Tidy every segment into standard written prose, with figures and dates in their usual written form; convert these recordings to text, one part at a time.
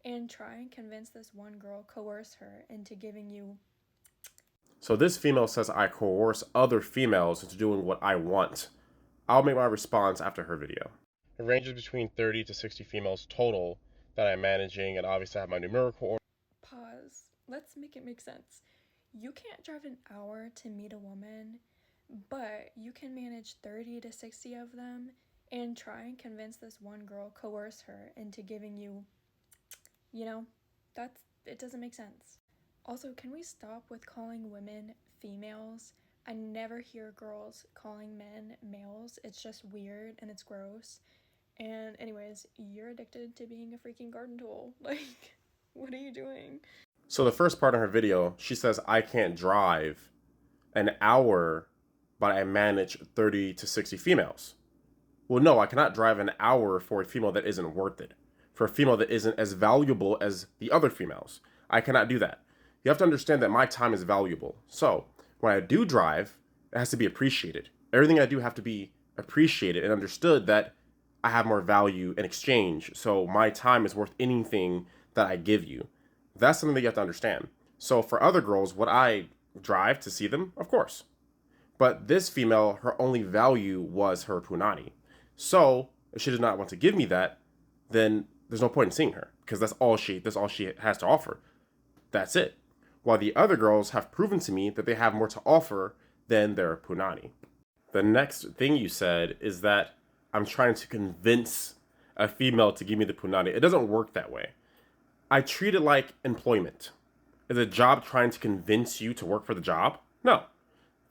and try and convince this one girl, coerce her into giving you. So this female says I coerce other females into doing what I want. I'll make my response after her video. It ranges between 30 to 60 females total that I'm managing, and obviously I have my numerical order. Pause. Let's make it make sense. You can't drive an hour to meet a woman, but you can manage 30 to 60 of them and try and convince this one girl, coerce her into giving you, you know, that's it doesn't make sense. Also, can we stop with calling women females? I never hear girls calling men males. It's just weird and it's gross. And anyways, you're addicted to being a freaking garden tool. Like, what are you doing? So the first part of her video, she says I can't drive an hour, but I manage 30 to 60 females. Well, no, I cannot drive an hour for a female that isn't worth it, for a female that isn't as valuable as the other females. I cannot do that. You have to understand that my time is valuable. So when I do drive, it has to be appreciated. Everything I do have to be appreciated and understood that I have more value in exchange. So my time is worth anything that I give you. That's something that you have to understand. So for other girls, would I drive to see them? Of course. But this female, her only value was her punani. So if she does not want to give me that, then there's no point in seeing her because that's all she has to offer. That's it. While the other girls have proven to me that they have more to offer than their punani. The next thing you said is that I'm trying to convince a female to give me the punani. It doesn't work that way. I treat it like employment. Is a job trying to convince you to work for the job? No.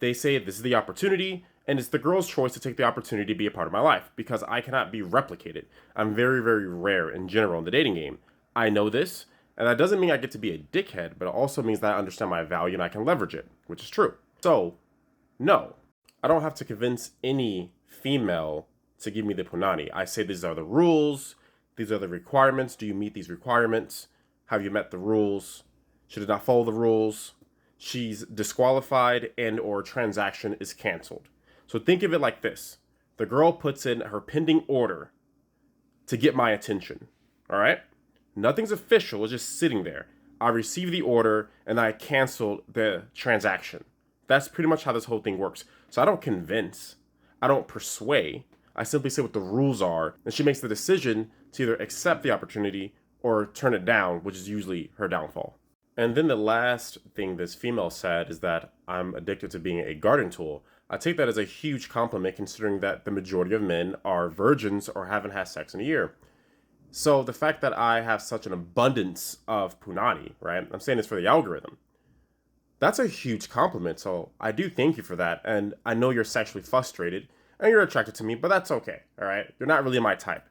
They say this is the opportunity, and it's the girl's choice to take the opportunity to be a part of my life because I cannot be replicated. I'm very, very rare in general in the dating game. I know this, and that doesn't mean I get to be a dickhead, but it also means that I understand my value and I can leverage it, which is true. So, no, I don't have to convince any female to give me the punani. I say these are the rules, these are the requirements. Do you meet these requirements? Have you met the rules? She did not follow the rules. She's disqualified and or transaction is canceled. So think of it like this. The girl puts in her pending order to get my attention. All right? Nothing's official. It's just sitting there. I received the order and I canceled the transaction. That's pretty much how this whole thing works. So I don't convince. I don't persuade. I simply say what the rules are. And she makes the decision to either accept the opportunity or turn it down, which is usually her downfall. And then the last thing this female said is that I'm addicted to being a garden tool. I take that as a huge compliment considering that the majority of men are virgins or haven't had sex in a year. So the fact that I have such an abundance of punani, right? I'm saying this for the algorithm. That's a huge compliment. So I do thank you for that. And I know you're sexually frustrated and you're attracted to me, but that's okay. All right. You're not really my type.